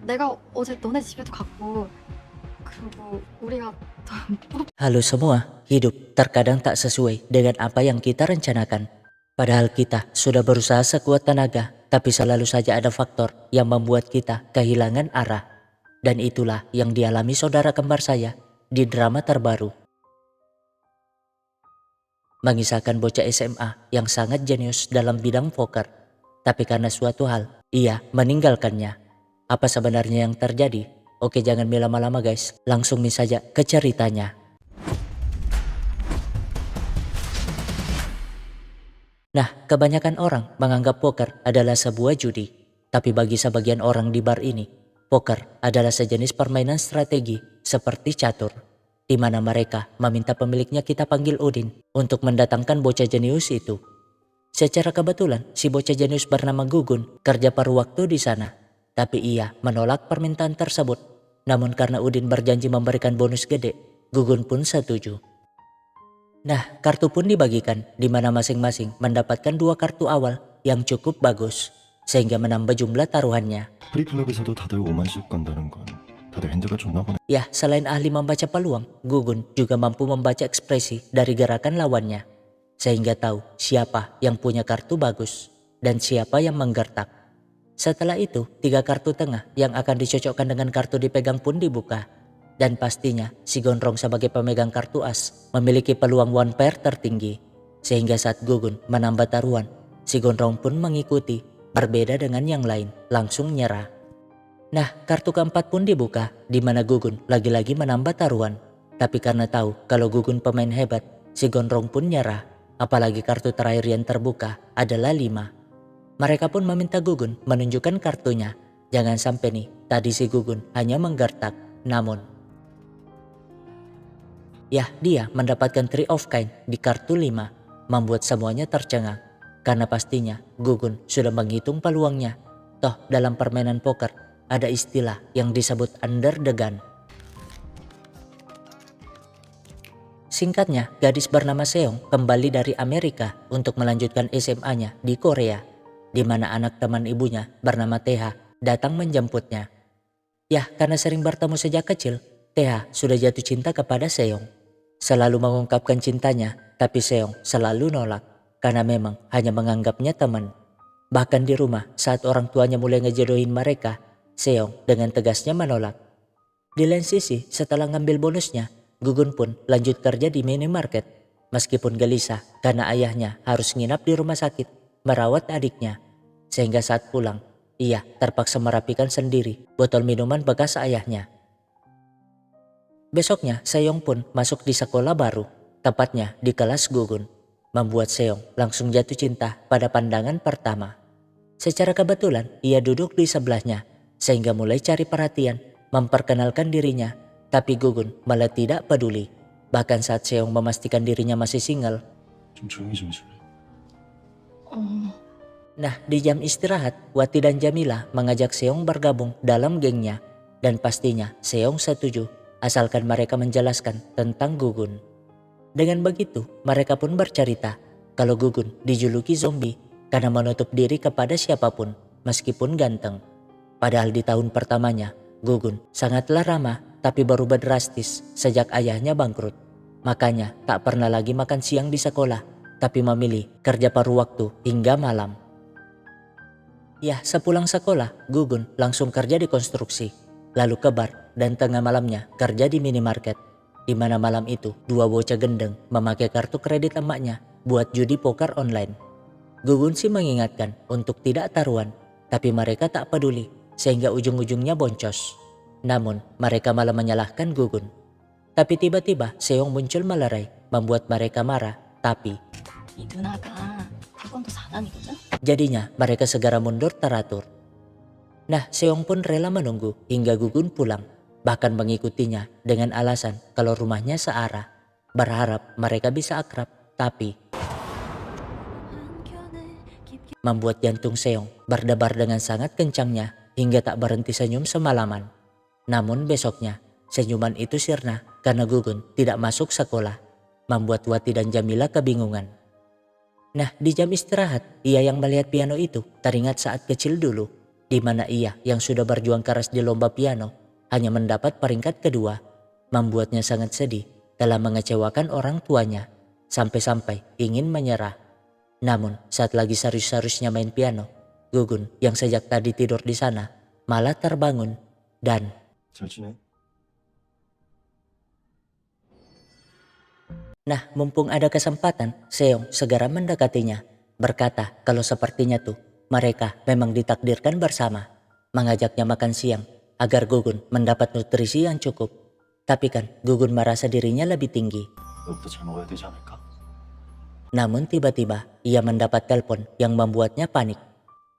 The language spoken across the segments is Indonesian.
내가 어제 너네 집에도 갔고 그리고 우리가 Halo semua, hidup terkadang tak sesuai dengan apa yang kita rencanakan. Padahal kita sudah berusaha sekuat tenaga, tapi selalu saja ada faktor yang membuat kita kehilangan arah. Dan itulah yang dialami saudara kembar saya di drama terbaru. Mengisahkan bocah SMA yang sangat jenius dalam bidang poker. Tapi karena suatu hal, ia meninggalkannya. Apa sebenarnya yang terjadi? Oke, jangan lama-lama guys, langsung saja ke ceritanya. Nah, kebanyakan orang menganggap poker adalah sebuah judi. Tapi bagi sebagian orang di bar ini, poker adalah sejenis permainan strategi seperti catur, di mana mereka meminta pemiliknya kita panggil Udin untuk mendatangkan bocah jenius itu. Secara kebetulan, si bocah jenius bernama Gugun kerja paruh waktu di sana. Tapi ia menolak permintaan tersebut. Namun karena Udin berjanji memberikan bonus gede, Gugun pun setuju. Nah, kartu pun dibagikan, di mana masing-masing mendapatkan 2 kartu awal yang cukup bagus, sehingga menambah jumlah taruhannya. 프리클럽에서도 다들 5만씩 건다는 건 다들 핸드가 좋나 보네. Ya, selain ahli membaca peluang, Gugun juga mampu membaca ekspresi dari gerakan lawannya, sehingga tahu siapa yang punya kartu bagus dan siapa yang menggertak. Setelah itu, 3 kartu tengah yang akan dicocokkan dengan kartu dipegang pun dibuka. Dan pastinya si Gondrong sebagai pemegang kartu as memiliki peluang one pair tertinggi. Sehingga saat Gugun menambah taruhan, si Gondrong pun mengikuti, berbeda dengan yang lain, langsung nyerah. Nah, kartu keempat pun dibuka, di mana Gugun lagi-lagi menambah taruhan. Tapi karena tahu kalau Gugun pemain hebat, si Gondrong pun nyerah. Apalagi kartu terakhir yang terbuka adalah 5. Mereka pun meminta Gugun menunjukkan kartunya. Jangan sampai nih, tadi si Gugun hanya menggertak, namun dia mendapatkan Three of Kind di kartu 5, membuat semuanya tercengang. Karena pastinya Gugun sudah menghitung peluangnya. Toh dalam permainan poker ada istilah yang disebut under the gun. Singkatnya, gadis bernama Seong kembali dari Amerika untuk melanjutkan SMA-nya di Korea, di mana anak teman ibunya bernama TH datang menjemputnya. Ya, karena sering bertemu sejak kecil, TH sudah jatuh cinta kepada Seong. Selalu mengungkapkan cintanya, tapi Seong selalu nolak karena memang hanya menganggapnya teman. Bahkan di rumah saat orang tuanya mulai ngejodohin mereka, Seong dengan tegasnya menolak. Di lain sisi, setelah ngambil bonusnya, Gugun pun lanjut kerja di minimarket. Meskipun gelisah karena ayahnya harus nginap di rumah sakit merawat adiknya. Sehingga saat pulang, ia terpaksa merapikan sendiri botol minuman bekas ayahnya. Besoknya, Seong pun masuk di sekolah baru, tepatnya di kelas Gugun. Membuat Seong langsung jatuh cinta pada pandangan pertama. Secara kebetulan, ia duduk di sebelahnya, sehingga mulai cari perhatian, memperkenalkan dirinya. Tapi Gugun malah tidak peduli. Bahkan saat Seong memastikan dirinya masih single. 좀 조용히 좀 해줄래? Nah, di jam istirahat, Wati dan Jamila mengajak Seong bergabung dalam gengnya. Dan pastinya Seong setuju, asalkan mereka menjelaskan tentang Gugun. Dengan begitu, mereka pun bercerita kalau Gugun dijuluki zombie karena menutup diri kepada siapapun meskipun ganteng. Padahal di tahun pertamanya, Gugun sangatlah ramah tapi berubah drastis sejak ayahnya bangkrut. Makanya tak pernah lagi makan siang di sekolah, tapi memilih kerja paruh waktu hingga malam. Ya, sepulang sekolah, Gugun langsung kerja di konstruksi, lalu ke bar, dan tengah malamnya kerja di minimarket. Di mana malam itu, 2 bocah gendeng memakai kartu kredit emaknya buat judi poker online. Gugun sih mengingatkan untuk tidak taruhan, tapi mereka tak peduli, sehingga ujung-ujungnya boncos. Namun, mereka malah menyalahkan Gugun. Tapi tiba-tiba Seong muncul melerai, membuat mereka marah, tapi 이 누나가 태권도 4단이거든? jadinya mereka segera mundur teratur. Nah, Seong pun rela menunggu hingga Gugun pulang, bahkan mengikutinya dengan alasan kalau rumahnya searah. Berharap mereka bisa akrab, tapi membuat jantung Seong berdebar dengan sangat kencangnya hingga tak berhenti senyum semalaman. Namun besoknya, senyuman itu sirna karena Gugun tidak masuk sekolah, membuat Wati dan Jamila kebingungan. Nah, di jam istirahat, ia yang melihat piano itu teringat saat kecil dulu. di mana ia yang sudah berjuang keras di lomba piano hanya mendapat peringkat kedua, membuatnya sangat sedih telah mengecewakan orang tuanya, sampai-sampai ingin menyerah. Namun saat lagi serius-seriusnya main piano, Gugun yang sejak tadi tidur di sana malah terbangun dan 잘 지내? nah, mumpung ada kesempatan, Seong segera mendekatinya, berkata kalau sepertinya tuh mereka memang ditakdirkan bersama, mengajaknya makan siang agar Gugun mendapat nutrisi yang cukup. Tapi kan Gugun merasa dirinya lebih tinggi. 너부터 잘 먹어야 되지 않을까? Namun tiba-tiba ia mendapat telepon yang membuatnya panik.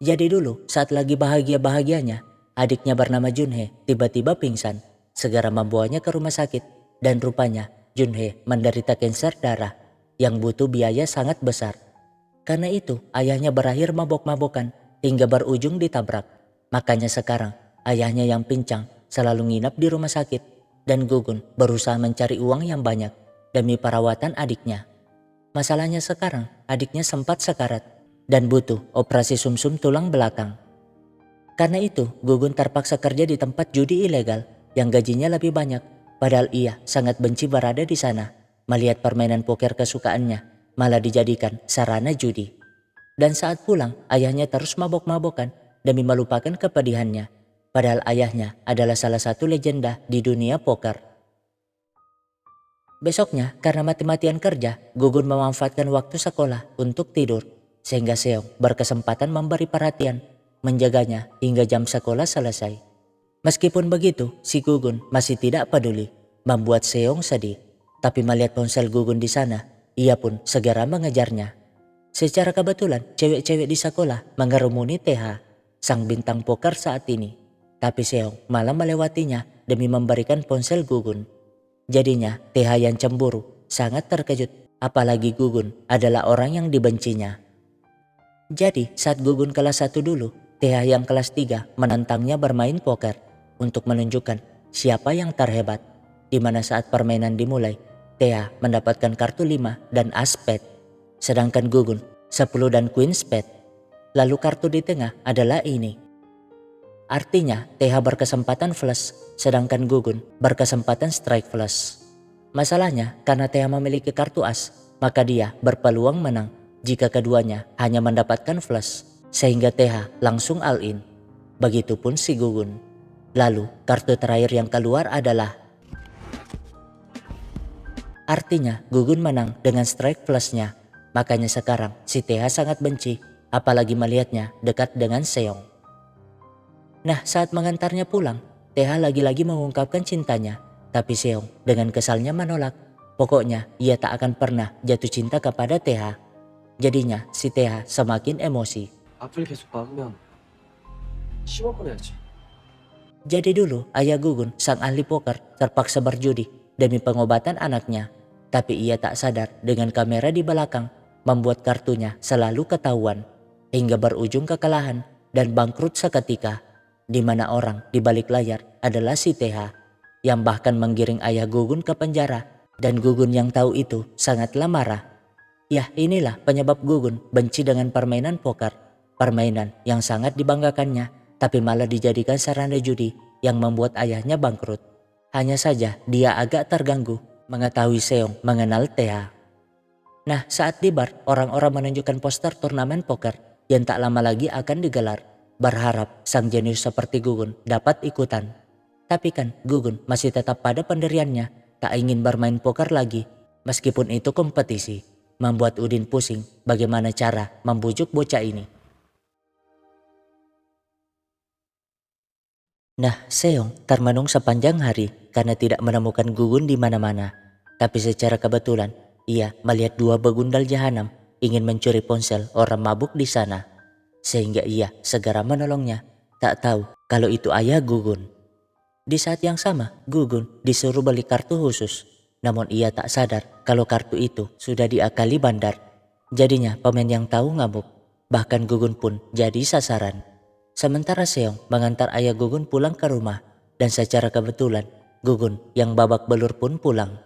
Jadi dulu saat lagi bahagia-bahagianya, adiknya bernama Junhee tiba-tiba pingsan, segera membawanya ke rumah sakit dan rupanya Junhee menderita kanker darah yang butuh biaya sangat besar. Karena itu ayahnya berakhir mabok-mabokan hingga berujung ditabrak. Makanya sekarang ayahnya yang pincang selalu nginap di rumah sakit dan Gugun berusaha mencari uang yang banyak demi perawatan adiknya. Masalahnya sekarang adiknya sempat sekarat dan butuh operasi sumsum tulang belakang. Karena itu Gugun terpaksa kerja di tempat judi ilegal yang gajinya lebih banyak. Padahal ia sangat benci berada di sana, melihat permainan poker kesukaannya malah dijadikan sarana judi. Dan saat pulang ayahnya terus mabok-mabokan demi melupakan kepedihannya. Padahal ayahnya adalah salah satu legenda di dunia poker. Besoknya karena mati-matian kerja, Gugun memanfaatkan waktu sekolah untuk tidur. Sehingga Seong berkesempatan memberi perhatian, menjaganya hingga jam sekolah selesai. Meskipun begitu, si Gugun masih tidak peduli, membuat Seong sedih. Tapi melihat ponsel Gugun di sana, ia pun segera mengejarnya. Secara kebetulan, cewek-cewek di sekolah mengerumuni TH, sang bintang poker saat ini. Tapi Seong malah melewatinya demi memberikan ponsel Gugun. Jadinya TH yang cemburu sangat terkejut, apalagi Gugun adalah orang yang dibencinya. Jadi saat Gugun kelas 1 dulu, TH yang kelas 3 menantangnya bermain poker untuk menunjukkan siapa yang terhebat. Di mana saat permainan dimulai, TH mendapatkan kartu 5 dan as spade, sedangkan Gugun 10 dan queen spade. Lalu kartu di tengah adalah ini. Artinya TH berkesempatan flush, sedangkan Gugun berkesempatan strike flush. Masalahnya karena TH memiliki kartu as, maka dia berpeluang menang jika keduanya hanya mendapatkan flush, sehingga TH langsung all in. Begitupun si Gugun. Lalu kartu terakhir yang keluar adalah, artinya Gugun menang dengan strike flushnya. Makanya sekarang si TH sangat benci, apalagi melihatnya dekat dengan Seong. Nah saat mengantarnya pulang, TH lagi-lagi mengungkapkan cintanya. Tapi Seong dengan kesalnya menolak. Pokoknya ia tak akan pernah jatuh cinta kepada TH. Jadinya si TH semakin emosi. 앞을 계속 막으면 씹어버려야지. Jadi dulu ayah Gugun sang ahli poker terpaksa berjudi demi pengobatan anaknya. Tapi ia tak sadar dengan kamera di belakang membuat kartunya selalu ketahuan. Hingga berujung kekalahan dan bangkrut seketika. Di mana orang di balik layar adalah si TH yang bahkan menggiring ayah Gugun ke penjara, dan Gugun yang tahu itu sangatlah marah. Yah inilah penyebab Gugun benci dengan permainan poker, permainan yang sangat dibanggakannya tapi malah dijadikan sarana judi yang membuat ayahnya bangkrut. Hanya saja dia agak terganggu mengetahui Seong mengenal TH. Nah saat di bar orang-orang menunjukkan poster turnamen poker yang tak lama lagi akan digelar. Berharap sang jenius seperti Gugun dapat ikutan. Tapi kan Gugun masih tetap pada pendiriannya, tak ingin bermain poker lagi. Meskipun itu kompetisi, membuat Udin pusing bagaimana cara membujuk bocah ini. Nah Seong termenung sepanjang hari karena tidak menemukan Gugun di mana-mana. Tapi secara kebetulan ia melihat dua begundal jahanam ingin mencuri ponsel orang mabuk di sana. Sehingga ia segera menolongnya, tak tahu kalau itu ayah Gugun. Di saat yang sama, Gugun disuruh beli kartu khusus. Namun ia tak sadar kalau kartu itu sudah diakali bandar. Jadinya pemain yang tahu ngamuk. Bahkan Gugun pun jadi sasaran. Sementara Seong mengantar ayah Gugun pulang ke rumah. Dan secara kebetulan, Gugun yang babak belur pun pulang.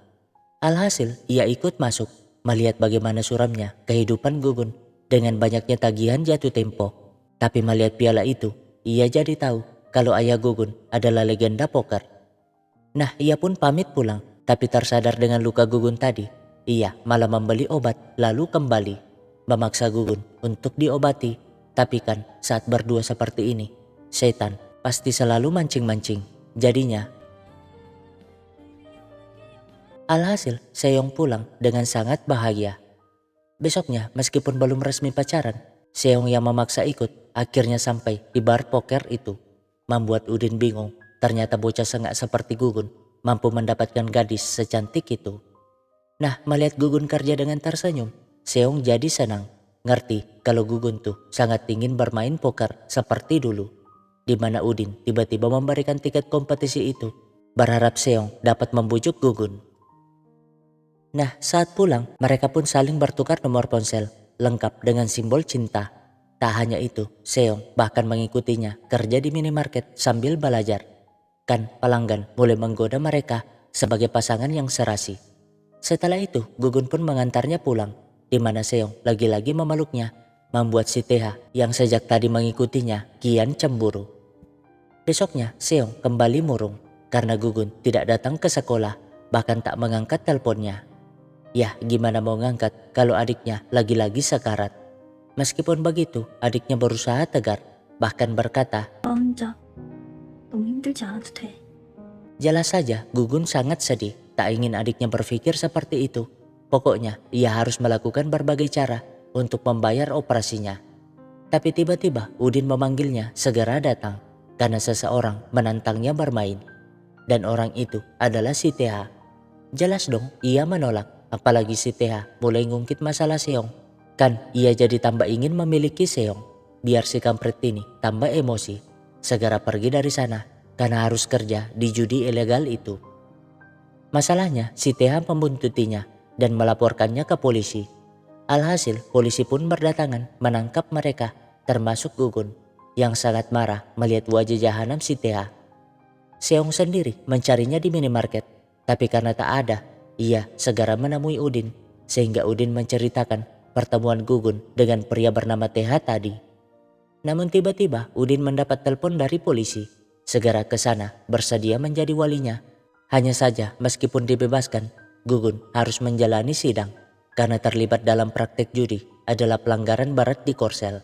Alhasil ia ikut masuk, melihat bagaimana suramnya kehidupan Gugun dengan banyaknya tagihan jatuh tempo. Tapi melihat piala itu, ia jadi tahu kalau ayah Gugun adalah legenda poker. Nah, ia pun pamit pulang, tapi tersadar dengan luka Gugun tadi, ia malah membeli obat lalu kembali, memaksa Gugun untuk diobati. Tapi kan saat berdua seperti ini, setan pasti selalu mancing-mancing. Jadinya, alhasil Seong pulang dengan sangat bahagia. Besoknya meskipun belum resmi pacaran, Seong yang memaksa ikut akhirnya sampai di bar poker itu. Membuat Udin bingung, ternyata bocah sengak seperti Gugun mampu mendapatkan gadis secantik itu. Nah, melihat Gugun kerja dengan tersenyum, Seong jadi senang. Ngerti kalau Gugun tuh sangat ingin bermain poker seperti dulu. Di mana Udin tiba-tiba memberikan tiket kompetisi itu, berharap Seong dapat membujuk Gugun. Nah, saat pulang, mereka pun saling bertukar nomor ponsel, lengkap dengan simbol cinta. Tak hanya itu, Seong bahkan mengikutinya kerja di minimarket sambil belajar. Kan pelanggan mulai menggoda mereka sebagai pasangan yang serasi. Setelah itu, Gugun pun mengantarnya pulang, di mana Seong lagi-lagi memeluknya, membuat si Teha yang sejak tadi mengikutinya kian cemburu. Besoknya, Seong kembali murung karena Gugun tidak datang ke sekolah, bahkan tak mengangkat teleponnya. Ya, gimana mau ngangkat kalau adiknya lagi-lagi sekarat. Meskipun begitu, adiknya berusaha tegar, bahkan berkata, 혼자 너무 힘들지 않아도 돼. jelas saja Gugun sangat sedih, tak ingin adiknya berpikir seperti itu. Pokoknya ia harus melakukan berbagai cara untuk membayar operasinya. Tapi tiba-tiba Udin memanggilnya segera datang karena seseorang menantangnya bermain. Dan orang itu adalah si Teha. Jelas dong ia menolak, apalagi si Teha mulai ngungkit masalah Seong. Kan ia jadi tambah ingin memiliki Seong, biar si kampret ini tambah emosi. Segera pergi dari sana karena harus kerja di judi ilegal itu. Masalahnya si Teha membuntutinya dan melaporkannya ke polisi. Alhasil polisi pun berdatangan menangkap mereka, termasuk Gugun yang sangat marah melihat wajah jahanam si Teha. Seong sendiri mencarinya di minimarket, tapi karena tak ada, ia segera menemui Udin, sehingga Udin menceritakan pertemuan Gugun dengan pria bernama Teha tadi. Namun tiba-tiba Udin mendapat telepon dari polisi, segera ke sana bersedia menjadi walinya. Hanya saja meskipun dibebaskan, Gugun harus menjalani sidang karena terlibat dalam praktek judi adalah pelanggaran berat di Korsel.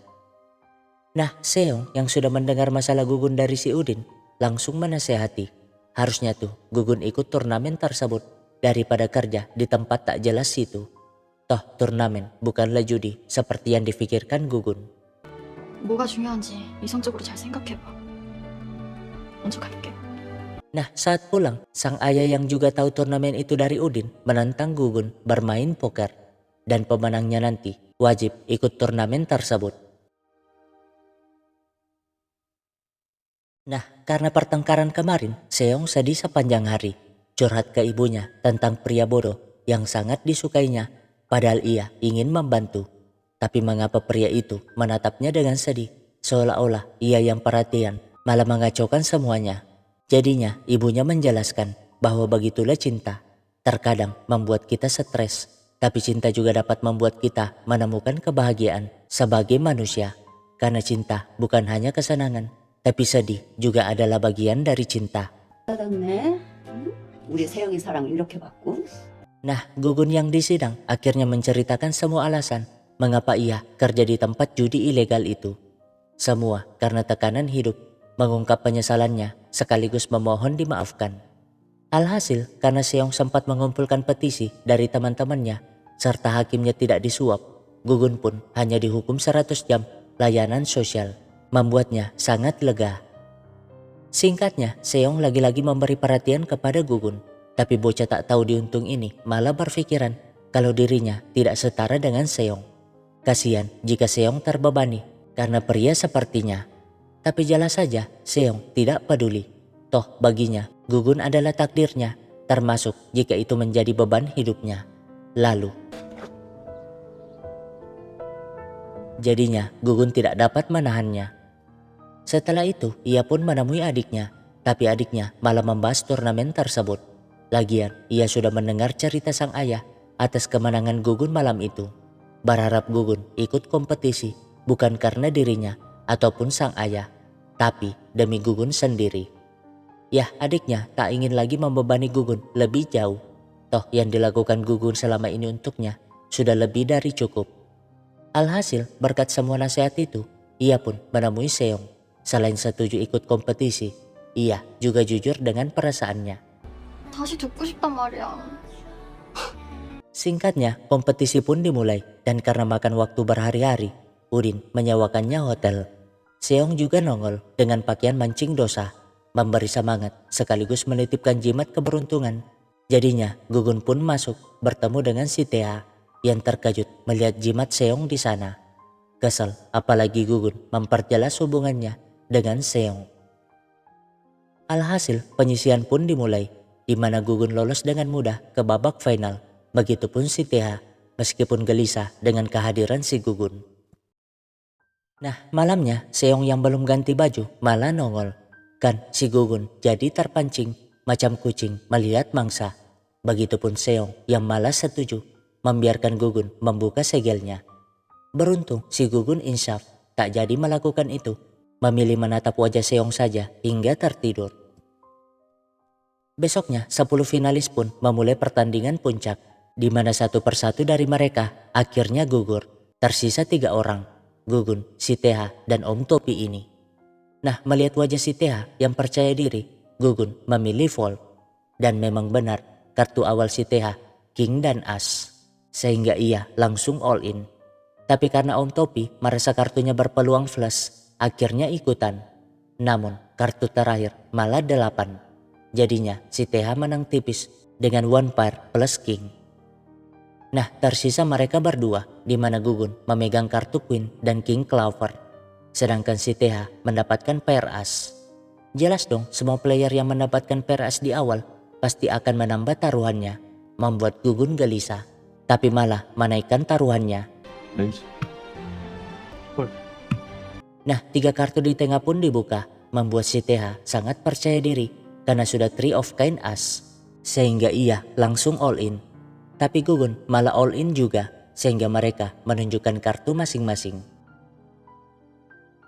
Nah, Seong yang sudah mendengar masalah Gugun dari si Udin langsung menasehati, harusnya tuh Gugun ikut turnamen tersebut daripada kerja di tempat tak jelas itu. Toh turnamen bukanlah judi seperti yang difikirkan Gugun. 뭐가 중요한지 이성적으로 잘 생각해봐. 먼저 갈게. Nah, saat pulang, sang ayah yang juga tahu turnamen itu dari Udin menantang Gugun bermain poker. Dan pemenangnya nanti wajib ikut turnamen tersebut. Nah, karena pertengkaran kemarin, Seong sedih sepanjang hari. Curhat ke ibunya tentang pria bodoh yang sangat disukainya, padahal ia ingin membantu. Tapi mengapa pria itu menatapnya dengan sedih, seolah-olah ia yang perhatian, malah mengacaukan semuanya. Jadinya ibunya menjelaskan bahwa begitulah cinta. Terkadang membuat kita stres, tapi cinta juga dapat membuat kita menemukan kebahagiaan sebagai manusia. Karena cinta bukan hanya kesenangan, tapi sedih juga adalah bagian dari cinta. 받았네. 우리 세영이 사랑 이렇게 받고. Nah, Gugun yang di sidang akhirnya menceritakan semua alasan mengapa ia kerja di tempat judi ilegal itu. Semua karena tekanan hidup, mengungkap penyesalannya sekaligus memohon dimaafkan. Alhasil karena Seong sempat mengumpulkan petisi dari teman-temannya serta hakimnya tidak disuap, Gugun pun hanya dihukum 100 jam layanan sosial, membuatnya sangat lega. Singkatnya, Seong lagi-lagi memberi perhatian kepada Gugun, tapi bocah tak tahu diuntung ini malah berpikiran kalau dirinya tidak setara dengan Seong. Kasihan jika Seong terbebani karena pria sepertinya. Tapi jelas saja Seong tidak peduli. Toh baginya Gugun adalah takdirnya, termasuk jika itu menjadi beban hidupnya. Lalu jadinya Gugun tidak dapat menahannya. Setelah itu ia pun menemui adiknya, tapi adiknya malah membahas turnamen tersebut. Lagian ia sudah mendengar cerita sang ayah atas kemenangan Gugun malam itu. Berharap Gugun ikut kompetisi bukan karena dirinya ataupun sang ayah, tapi demi Gugun sendiri. Yah, adiknya tak ingin lagi membebani Gugun lebih jauh. Toh yang dilakukan Gugun selama ini untuknya sudah lebih dari cukup. Alhasil berkat semua nasihat itu, ia pun menemui Seong. Selain setuju ikut kompetisi, ia juga jujur dengan perasaannya. 다시 듣고 싶단 말이야. Singkatnya, kompetisi pun dimulai dan karena makan waktu berhari-hari, Udin menyewakannya hotel. Seong juga nongol dengan pakaian mancing dosa, memberi semangat sekaligus menitipkan jimat keberuntungan. Jadinya Gugun pun masuk bertemu dengan si Tea yang terkejut melihat jimat Seong di sana. Kesal apalagi Gugun memperjelas hubungannya dengan Seong. Alhasil penyisian pun dimulai, di mana Gugun lolos dengan mudah ke babak final. Begitupun si Tea, meskipun gelisah dengan kehadiran si Gugun. Nah, malamnya Seong yang belum ganti baju malah nongol. Kan si Gugun jadi terpancing macam kucing melihat mangsa. Begitupun Seong yang malah setuju membiarkan Gugun membuka segelnya. Beruntung si Gugun insyaf tak jadi melakukan itu, memilih menatap wajah Seong saja hingga tertidur. Besoknya 10 finalis pun memulai pertandingan puncak, di mana satu persatu dari mereka akhirnya gugur. Tersisa 3 orang, Gugun, si Tea, dan Om Topi ini. Nah, melihat wajah si Tea yang percaya diri, Gugun memilih fold. Dan memang benar, kartu awal si Tea, King dan As. Sehingga ia langsung all in. Tapi karena Om Topi merasa kartunya berpeluang flush, akhirnya ikutan. Namun, kartu terakhir malah 8. Jadinya si Tea menang tipis dengan one pair plus king. Nah, tersisa mereka berdua, di mana Gugun memegang kartu queen dan king clover. Sedangkan si Tea mendapatkan pair as. Jelas dong, semua player yang mendapatkan pair as di awal pasti akan menambah taruhannya, membuat Gugun gelisah. Tapi malah menaikkan taruhannya. 레이지. Nah, 3 kartu di tengah pun dibuka, membuat si Tea sangat percaya diri karena sudah 3 of kind as, sehingga ia langsung all in. Tapi Gugun malah all in juga, sehingga mereka menunjukkan kartu masing-masing.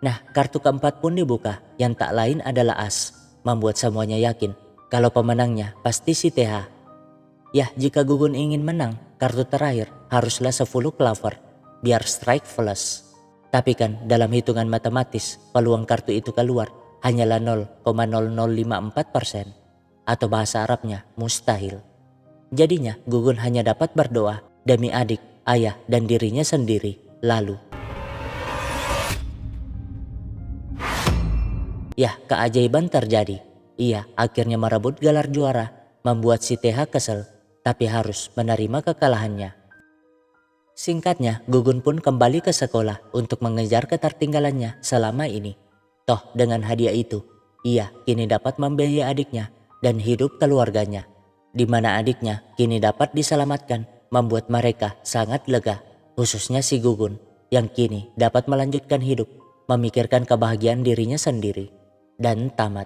Nah, kartu keempat pun dibuka, yang tak lain adalah as, membuat semuanya yakin kalau pemenangnya pasti si Tea. Yah, jika Gugun ingin menang, kartu terakhir haruslah 10 clover, biar strike flush. Tapi kan dalam hitungan matematis, peluang kartu itu keluar hanyalah 0,0054%, atau bahasa Arabnya mustahil. Jadinya Gugun hanya dapat berdoa demi adik, ayah, dan dirinya sendiri. Lalu yah, keajaiban terjadi. Ia akhirnya merebut gelar juara, membuat si Tea kesel, tapi harus menerima kekalahannya. Singkatnya, Gugun pun kembali ke sekolah untuk mengejar ketertinggalannya selama ini. Toh dengan hadiah itu, ia kini dapat membiayai adiknya dan hidup keluarganya. Di mana adiknya kini dapat diselamatkan, membuat mereka sangat lega. Khususnya si Gugun yang kini dapat melanjutkan hidup, memikirkan kebahagiaan dirinya sendiri. Dan tamat.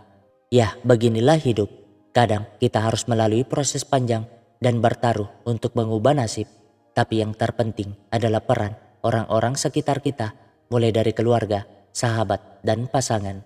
Yah, beginilah hidup. Kadang kita harus melalui proses panjang dan bertaruh untuk mengubah nasib. Tapi yang terpenting adalah peran orang-orang sekitar kita, mulai dari keluarga, sahabat, dan pasangan.